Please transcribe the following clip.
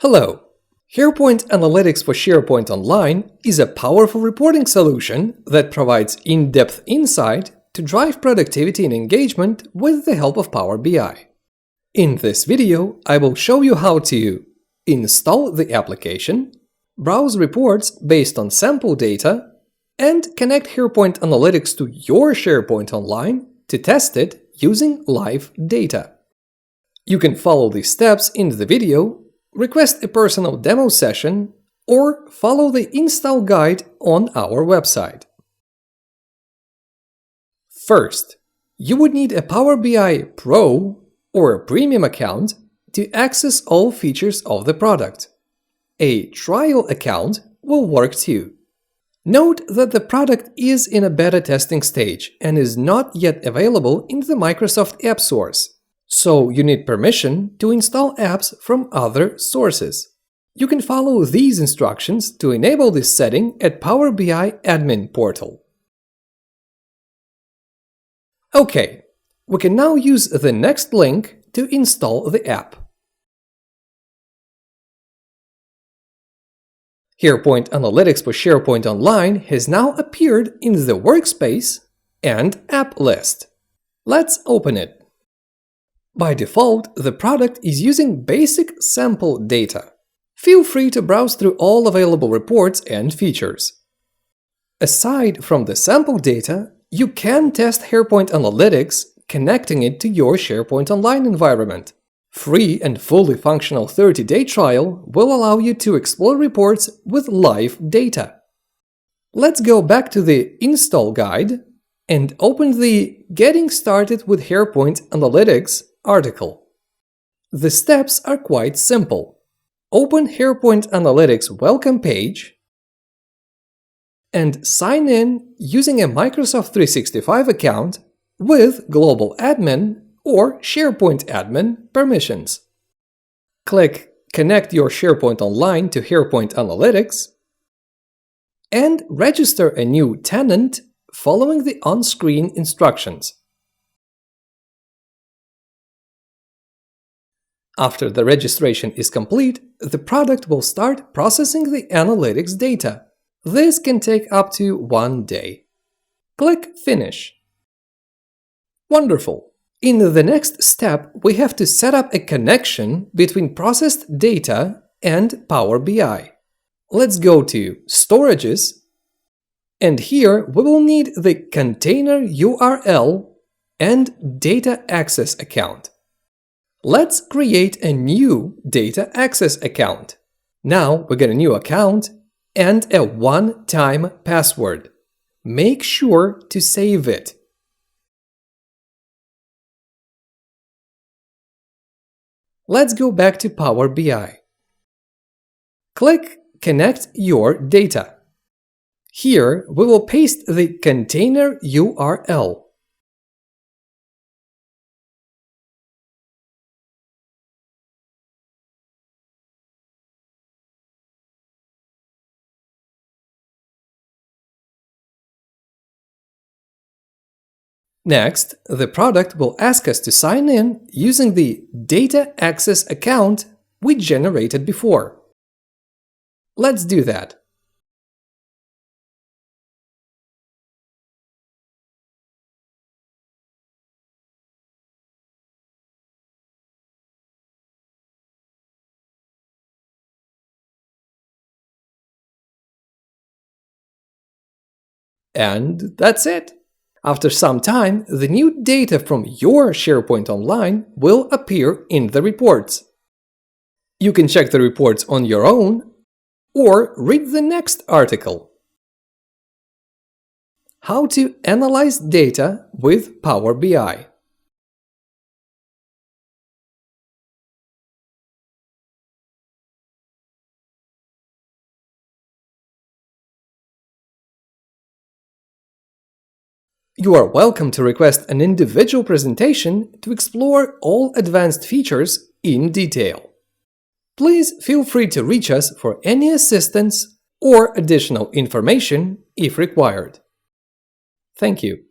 Hello! SharePoint Analytics for SharePoint Online is a powerful reporting solution that provides in-depth insight to drive productivity and engagement with the help of Power BI. In this video, I will show you how to install the application, browse reports based on sample data, and connect SharePoint Analytics to your SharePoint Online to test it using live data. You can follow these steps in the video, request a personal demo session, or follow the install guide on our website. First, you would need a Power BI Pro or a Premium account to access all features of the product. A trial account will work too. Note that the product is in a beta testing stage and is not yet available in the Microsoft App Source, so you need permission to install apps from other sources. You can follow these instructions to enable this setting at Power BI Admin Portal. OK, we can now use the next link to install the app. SharePoint Analytics for SharePoint Online has now appeared in the Workspace and App list. Let's open it. By default, the product is using basic sample data. Feel free to browse through all available reports and features. Aside from the sample data, you can test SharePoint Analytics, connecting it to your SharePoint Online environment. Free and fully functional 30-day trial will allow you to explore reports with live data. Let's go back to the install guide and open the Getting Started with SharePoint Analytics article. The steps are quite simple. Open SharePoint Analytics welcome page and sign in using a Microsoft 365 account with Global Admin or SharePoint Admin permissions. Click Connect your SharePoint Online to SharePoint Analytics and register a new tenant following the on-screen instructions. After the registration is complete, the product will start processing the analytics data. This can take up to 1 day. Click Finish. Wonderful! In the next step, we have to set up a connection between processed data and Power BI. Let's go to Storages, and here we will need the container URL and data access account. Let's create a new data access account. Now we get a new account and a one-time password. Make sure to save it. Let's go back to Power BI. Click Connect your data. Here we will paste the container URL. Next, the product will ask us to sign in using the data access account we generated before. Let's do that. And that's it. After some time, the new data from your SharePoint Online will appear in the reports. You can check the reports on your own or read the next article. How to analyze data with Power BI. You are welcome to request an individual presentation to explore all advanced features in detail. Please feel free to reach us for any assistance or additional information if required. Thank you.